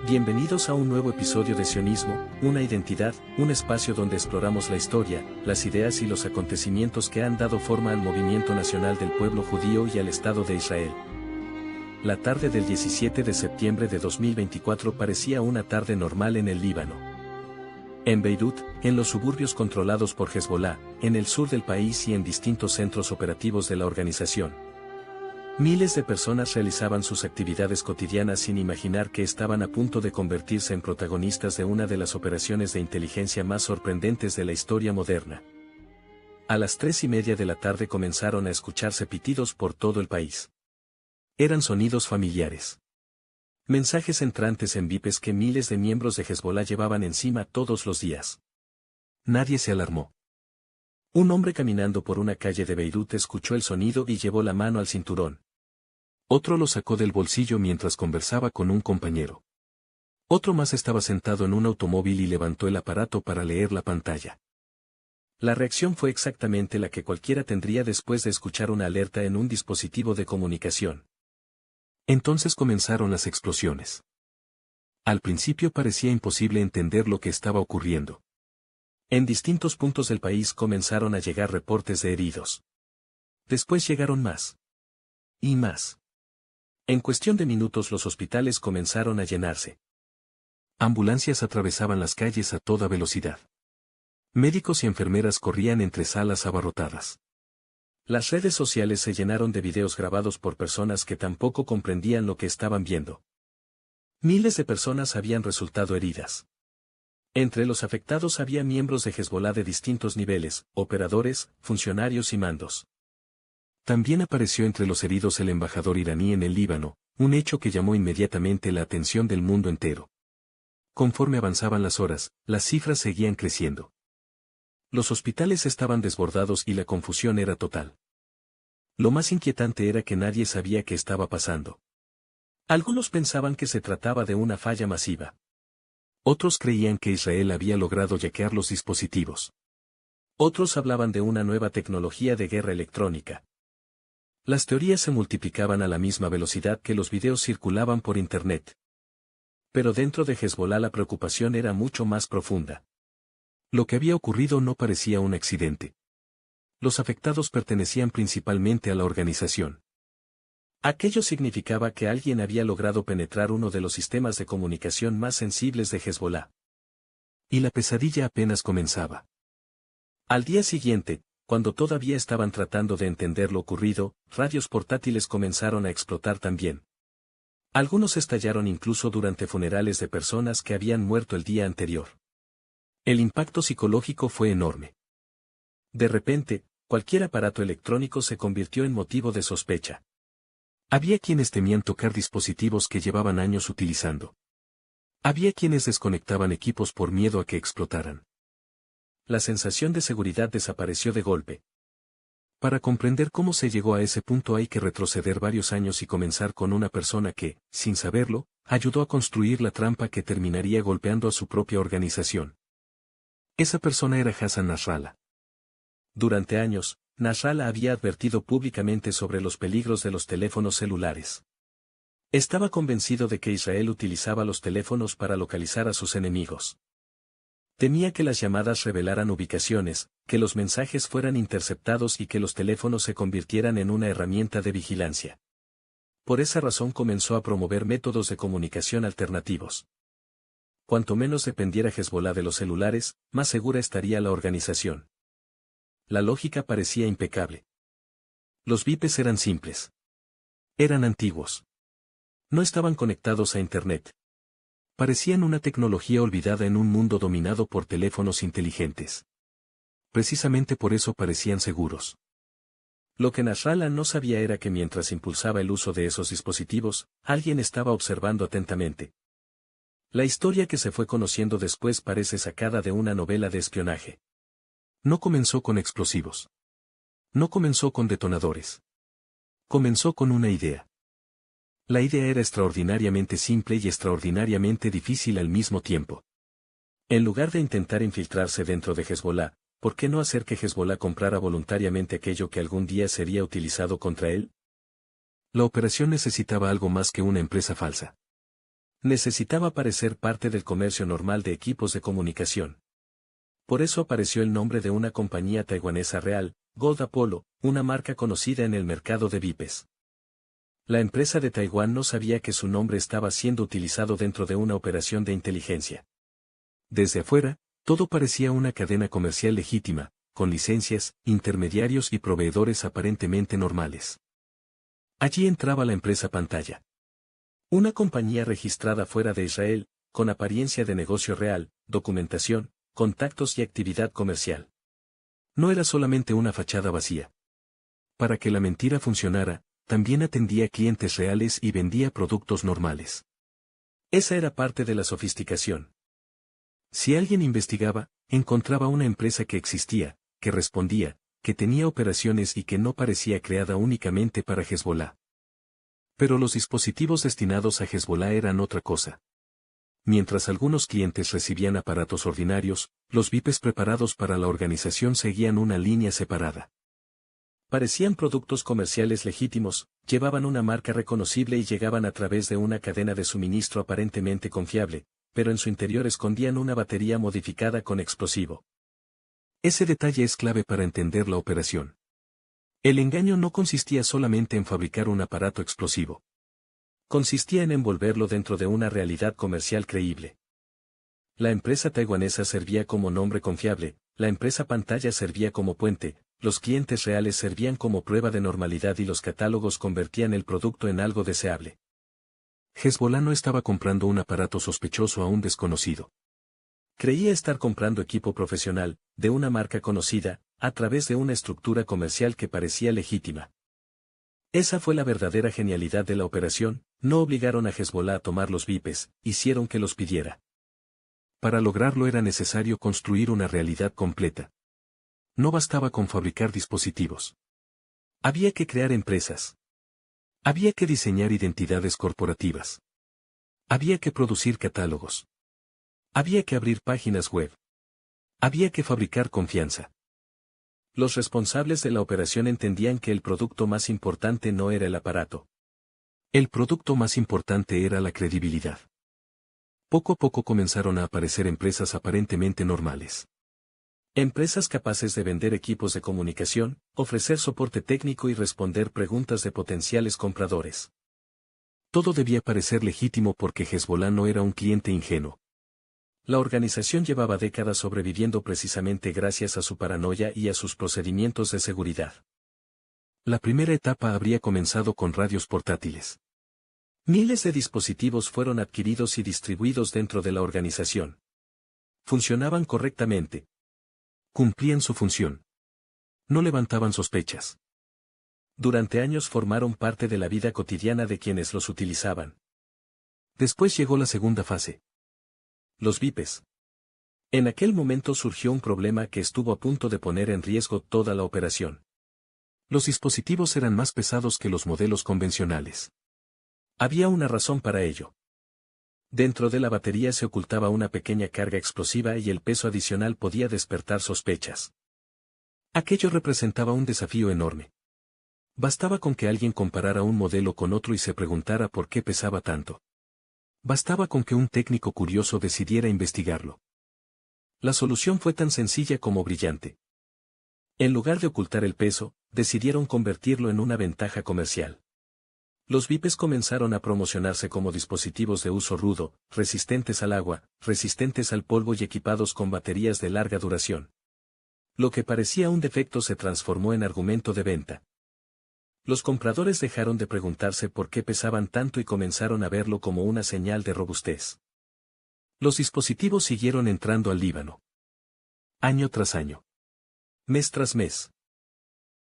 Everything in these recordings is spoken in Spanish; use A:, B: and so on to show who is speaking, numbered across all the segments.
A: Bienvenidos a un nuevo episodio de Sionismo, una identidad, un espacio donde exploramos la historia, las ideas y los acontecimientos que han dado forma al movimiento nacional del pueblo judío y al Estado de Israel. La tarde del 17 de septiembre de 2024 parecía una tarde normal en el Líbano. En Beirut, en los suburbios controlados por Hezbolá, en el sur del país y en distintos centros operativos de la organización. Miles de personas realizaban sus actividades cotidianas sin imaginar que estaban a punto de convertirse en protagonistas de una de las operaciones de inteligencia más sorprendentes de la historia moderna. A las 3:30 de la tarde comenzaron a escucharse pitidos por todo el país. Eran sonidos familiares. Mensajes entrantes en vipes que miles de miembros de Hezbolá llevaban encima todos los días. Nadie se alarmó. Un hombre caminando por una calle de Beirut escuchó el sonido y llevó la mano al cinturón. Otro lo sacó del bolsillo mientras conversaba con un compañero. Otro más estaba sentado en un automóvil y levantó el aparato para leer la pantalla. La reacción fue exactamente la que cualquiera tendría después de escuchar una alerta en un dispositivo de comunicación. Entonces comenzaron las explosiones. Al principio parecía imposible entender lo que estaba ocurriendo. En distintos puntos del país comenzaron a llegar reportes de heridos. Después llegaron más. Y más. En cuestión de minutos los hospitales comenzaron a llenarse. Ambulancias atravesaban las calles a toda velocidad. Médicos y enfermeras corrían entre salas abarrotadas. Las redes sociales se llenaron de videos grabados por personas que tampoco comprendían lo que estaban viendo. Miles de personas habían resultado heridas. Entre los afectados había miembros de Hezbolá de distintos niveles, operadores, funcionarios y mandos. También apareció entre los heridos el embajador iraní en el Líbano, un hecho que llamó inmediatamente la atención del mundo entero. Conforme avanzaban las horas, las cifras seguían creciendo. Los hospitales estaban desbordados y la confusión era total. Lo más inquietante era que nadie sabía qué estaba pasando. Algunos pensaban que se trataba de una falla masiva. Otros creían que Israel había logrado hackear los dispositivos. Otros hablaban de una nueva tecnología de guerra electrónica. Las teorías se multiplicaban a la misma velocidad que los videos circulaban por Internet. Pero dentro de Hezbolá la preocupación era mucho más profunda. Lo que había ocurrido no parecía un accidente. Los afectados pertenecían principalmente a la organización. Aquello significaba que alguien había logrado penetrar uno de los sistemas de comunicación más sensibles de Hezbolá. Y la pesadilla apenas comenzaba. Al día siguiente, cuando todavía estaban tratando de entender lo ocurrido, radios portátiles comenzaron a explotar también. Algunos estallaron incluso durante funerales de personas que habían muerto el día anterior. El impacto psicológico fue enorme. De repente, cualquier aparato electrónico se convirtió en motivo de sospecha. Había quienes temían tocar dispositivos que llevaban años utilizando. Había quienes desconectaban equipos por miedo a que explotaran. La sensación de seguridad desapareció de golpe. Para comprender cómo se llegó a ese punto hay que retroceder varios años y comenzar con una persona que, sin saberlo, ayudó a construir la trampa que terminaría golpeando a su propia organización. Esa persona era Hassan Nasrallah. Durante años, Nasrallah había advertido públicamente sobre los peligros de los teléfonos celulares. Estaba convencido de que Israel utilizaba los teléfonos para localizar a sus enemigos. Temía que las llamadas revelaran ubicaciones, que los mensajes fueran interceptados y que los teléfonos se convirtieran en una herramienta de vigilancia. Por esa razón comenzó a promover métodos de comunicación alternativos. Cuanto menos dependiera Hezbolá de los celulares, más segura estaría la organización. La lógica parecía impecable. Los vipes eran simples. Eran antiguos. No estaban conectados a Internet. Parecían una tecnología olvidada en un mundo dominado por teléfonos inteligentes. Precisamente por eso parecían seguros. Lo que Nasrallah no sabía era que mientras impulsaba el uso de esos dispositivos, alguien estaba observando atentamente. La historia que se fue conociendo después parece sacada de una novela de espionaje. No comenzó con explosivos. No comenzó con detonadores. Comenzó con una idea. La idea era extraordinariamente simple y extraordinariamente difícil al mismo tiempo. En lugar de intentar infiltrarse dentro de Hezbolá, ¿por qué no hacer que Hezbolá comprara voluntariamente aquello que algún día sería utilizado contra él? La operación necesitaba algo más que una empresa falsa. Necesitaba parecer parte del comercio normal de equipos de comunicación. Por eso apareció el nombre de una compañía taiwanesa real, Gold Apollo, una marca conocida en el mercado de VIPes. La empresa de Taiwán no sabía que su nombre estaba siendo utilizado dentro de una operación de inteligencia. Desde afuera, todo parecía una cadena comercial legítima, con licencias, intermediarios y proveedores aparentemente normales. Allí entraba la empresa Pantalla. Una compañía registrada fuera de Israel, con apariencia de negocio real, documentación, contactos y actividad comercial. No era solamente una fachada vacía. Para que la mentira funcionara, también atendía clientes reales y vendía productos normales. Esa era parte de la sofisticación. Si alguien investigaba, encontraba una empresa que existía, que respondía, que tenía operaciones y que no parecía creada únicamente para Hezbollah. Pero los dispositivos destinados a Hezbollah eran otra cosa. Mientras algunos clientes recibían aparatos ordinarios, los VIPes preparados para la organización seguían una línea separada. Parecían productos comerciales legítimos, llevaban una marca reconocible y llegaban a través de una cadena de suministro aparentemente confiable, pero en su interior escondían una batería modificada con explosivo. Ese detalle es clave para entender la operación. El engaño no consistía solamente en fabricar un aparato explosivo. Consistía en envolverlo dentro de una realidad comercial creíble. La empresa taiwanesa servía como nombre confiable, la empresa Pantalla servía como puente, los clientes reales servían como prueba de normalidad y los catálogos convertían el producto en algo deseable. Hezbollah no estaba comprando un aparato sospechoso a un desconocido. Creía estar comprando equipo profesional, de una marca conocida, a través de una estructura comercial que parecía legítima. Esa fue la verdadera genialidad de la operación, no obligaron a Hezbollah a tomar los VIPes, hicieron que los pidiera. Para lograrlo era necesario construir una realidad completa. No bastaba con fabricar dispositivos. Había que crear empresas. Había que diseñar identidades corporativas. Había que producir catálogos. Había que abrir páginas web. Había que fabricar confianza. Los responsables de la operación entendían que el producto más importante no era el aparato. El producto más importante era la credibilidad. Poco a poco comenzaron a aparecer empresas aparentemente normales. Empresas capaces de vender equipos de comunicación, ofrecer soporte técnico y responder preguntas de potenciales compradores. Todo debía parecer legítimo porque Hezbollah no era un cliente ingenuo. La organización llevaba décadas sobreviviendo precisamente gracias a su paranoia y a sus procedimientos de seguridad. La primera etapa habría comenzado con radios portátiles. Miles de dispositivos fueron adquiridos y distribuidos dentro de la organización. Funcionaban correctamente. Cumplían su función. No levantaban sospechas. Durante años formaron parte de la vida cotidiana de quienes los utilizaban. Después llegó la segunda fase. Los VIPes. En aquel momento surgió un problema que estuvo a punto de poner en riesgo toda la operación. Los dispositivos eran más pesados que los modelos convencionales. Había una razón para ello. Dentro de la batería se ocultaba una pequeña carga explosiva y el peso adicional podía despertar sospechas. Aquello representaba un desafío enorme. Bastaba con que alguien comparara un modelo con otro y se preguntara por qué pesaba tanto. Bastaba con que un técnico curioso decidiera investigarlo. La solución fue tan sencilla como brillante. En lugar de ocultar el peso, decidieron convertirlo en una ventaja comercial. Los VIPes comenzaron a promocionarse como dispositivos de uso rudo, resistentes al agua, resistentes al polvo y equipados con baterías de larga duración. Lo que parecía un defecto se transformó en argumento de venta. Los compradores dejaron de preguntarse por qué pesaban tanto y comenzaron a verlo como una señal de robustez. Los dispositivos siguieron entrando al Líbano. Año tras año. Mes tras mes.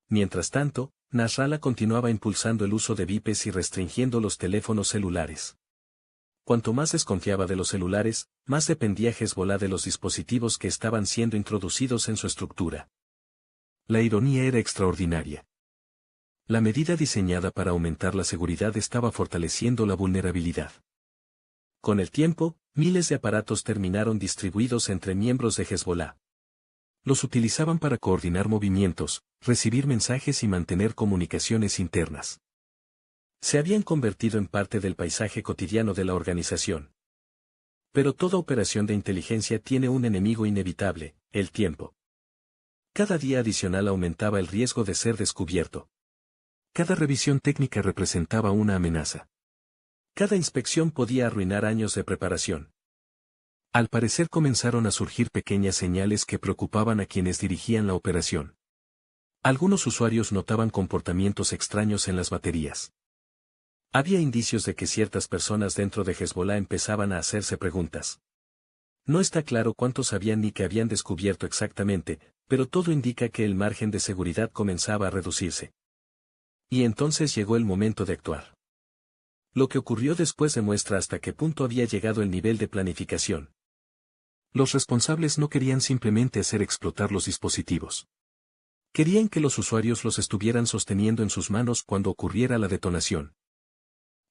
A: Mientras tanto, Nasrallah continuaba impulsando el uso de VIPes y restringiendo los teléfonos celulares. Cuanto más desconfiaba de los celulares, más dependía Hezbollah de los dispositivos que estaban siendo introducidos en su estructura. La ironía era extraordinaria. La medida diseñada para aumentar la seguridad estaba fortaleciendo la vulnerabilidad. Con el tiempo, miles de aparatos terminaron distribuidos entre miembros de Hezbollah. Los utilizaban para coordinar movimientos, recibir mensajes y mantener comunicaciones internas. Se habían convertido en parte del paisaje cotidiano de la organización. Pero toda operación de inteligencia tiene un enemigo inevitable, el tiempo. Cada día adicional aumentaba el riesgo de ser descubierto. Cada revisión técnica representaba una amenaza. Cada inspección podía arruinar años de preparación. Al parecer comenzaron a surgir pequeñas señales que preocupaban a quienes dirigían la operación. Algunos usuarios notaban comportamientos extraños en las baterías. Había indicios de que ciertas personas dentro de Hezbollah empezaban a hacerse preguntas. No está claro cuántos sabían ni qué habían descubierto exactamente, pero todo indica que el margen de seguridad comenzaba a reducirse. Y entonces llegó el momento de actuar. Lo que ocurrió después demuestra hasta qué punto había llegado el nivel de planificación. Los responsables no querían simplemente hacer explotar los dispositivos. Querían que los usuarios los estuvieran sosteniendo en sus manos cuando ocurriera la detonación.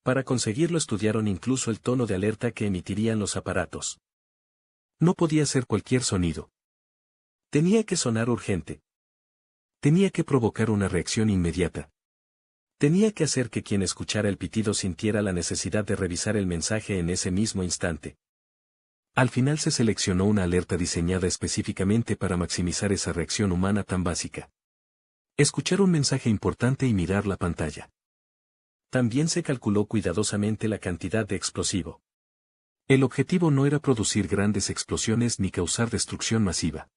A: Para conseguirlo estudiaron incluso el tono de alerta que emitirían los aparatos. No podía ser cualquier sonido. Tenía que sonar urgente. Tenía que provocar una reacción inmediata. Tenía que hacer que quien escuchara el pitido sintiera la necesidad de revisar el mensaje en ese mismo instante. Al final se seleccionó una alerta diseñada específicamente para maximizar esa reacción humana tan básica. Escuchar un mensaje importante y mirar la pantalla. También se calculó cuidadosamente la cantidad de explosivo. El objetivo no era producir grandes explosiones ni causar destrucción masiva.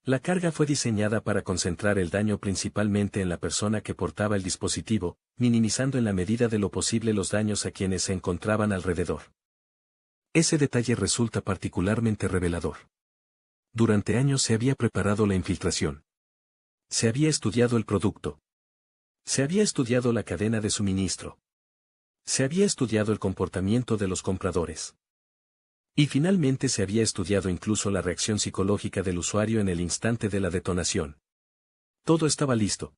A: La carga fue diseñada para concentrar el daño principalmente en la persona que portaba el dispositivo, minimizando en la medida de lo posible los daños a quienes se encontraban alrededor. Ese detalle resulta particularmente revelador. Durante años se había preparado la infiltración. Se había estudiado el producto. Se había estudiado la cadena de suministro. Se había estudiado el comportamiento de los compradores. Y finalmente se había estudiado incluso la reacción psicológica del usuario en el instante de la detonación. Todo estaba listo.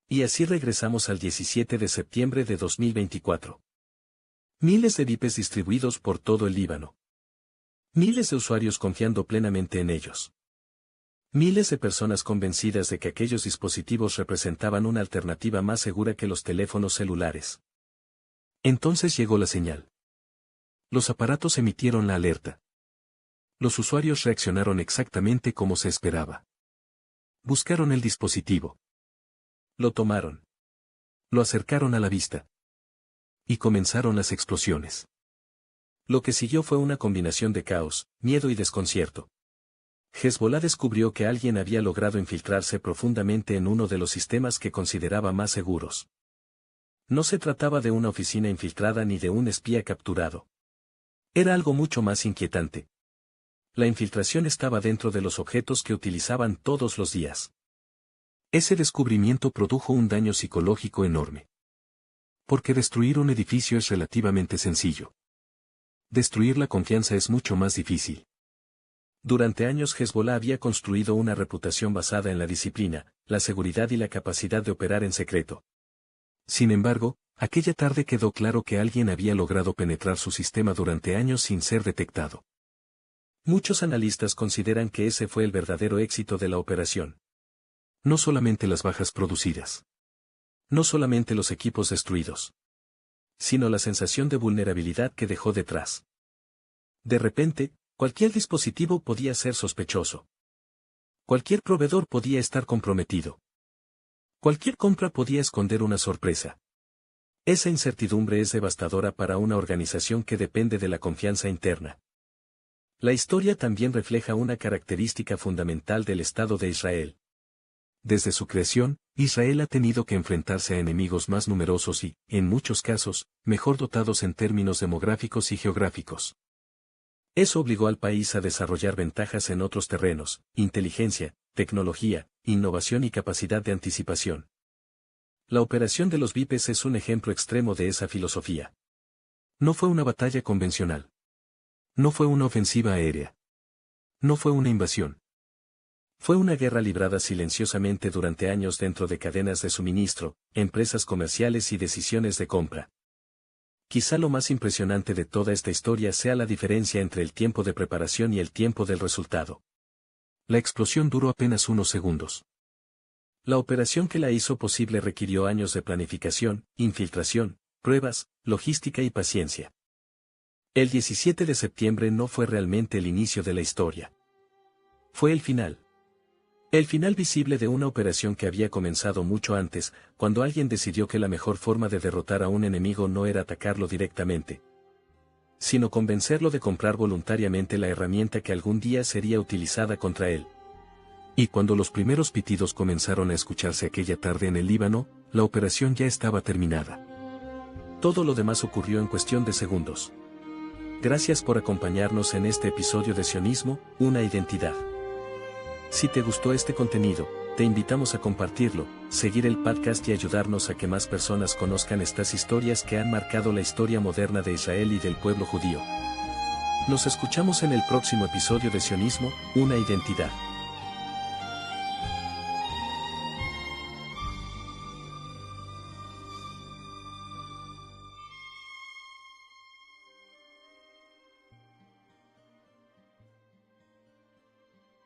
A: Y así regresamos al 17 de septiembre de 2024. Miles de VIPs distribuidos por todo el Líbano. Miles de usuarios confiando plenamente en ellos. Miles de personas convencidas de que aquellos dispositivos representaban una alternativa más segura que los teléfonos celulares. Entonces llegó la señal. Los aparatos emitieron la alerta. Los usuarios reaccionaron exactamente como se esperaba. Buscaron el dispositivo. Lo tomaron. Lo acercaron a la vista. Y comenzaron las explosiones. Lo que siguió fue una combinación de caos, miedo y desconcierto. Hezbollah descubrió que alguien había logrado infiltrarse profundamente en uno de los sistemas que consideraba más seguros. No se trataba de una oficina infiltrada ni de un espía capturado. Era algo mucho más inquietante. La infiltración estaba dentro de los objetos que utilizaban todos los días. Ese descubrimiento produjo un daño psicológico enorme. Porque destruir un edificio es relativamente sencillo. Destruir la confianza es mucho más difícil. Durante años Hezbollah había construido una reputación basada en la disciplina, la seguridad y la capacidad de operar en secreto. Sin embargo, aquella tarde quedó claro que alguien había logrado penetrar su sistema durante años sin ser detectado. Muchos analistas consideran que ese fue el verdadero éxito de la operación. No solamente las bajas producidas. No solamente los equipos destruidos. Sino la sensación de vulnerabilidad que dejó detrás. De repente, cualquier dispositivo podía ser sospechoso. Cualquier proveedor podía estar comprometido. Cualquier compra podía esconder una sorpresa. Esa incertidumbre es devastadora para una organización que depende de la confianza interna. La historia también refleja una característica fundamental del Estado de Israel. Desde su creación, Israel ha tenido que enfrentarse a enemigos más numerosos y, en muchos casos, mejor dotados en términos demográficos y geográficos. Eso obligó al país a desarrollar ventajas en otros terrenos: inteligencia, tecnología, innovación y capacidad de anticipación. La operación de los VIPs es un ejemplo extremo de esa filosofía. No fue una batalla convencional. No fue una ofensiva aérea. No fue una invasión. Fue una guerra librada silenciosamente durante años dentro de cadenas de suministro, empresas comerciales y decisiones de compra. Quizá lo más impresionante de toda esta historia sea la diferencia entre el tiempo de preparación y el tiempo del resultado. La explosión duró apenas unos segundos. La operación que la hizo posible requirió años de planificación, infiltración, pruebas, logística y paciencia. El 17 de septiembre no fue realmente el inicio de la historia. Fue el final. El final visible de una operación que había comenzado mucho antes, cuando alguien decidió que la mejor forma de derrotar a un enemigo no era atacarlo directamente, sino convencerlo de comprar voluntariamente la herramienta que algún día sería utilizada contra él. Y cuando los primeros pitidos comenzaron a escucharse aquella tarde en el Líbano, la operación ya estaba terminada. Todo lo demás ocurrió en cuestión de segundos. Gracias por acompañarnos en este episodio de Sionismo, una identidad. Si te gustó este contenido, te invitamos a compartirlo, seguir el podcast y ayudarnos a que más personas conozcan estas historias que han marcado la historia moderna de Israel y del pueblo judío. Nos escuchamos en el próximo episodio de Sionismo, una identidad.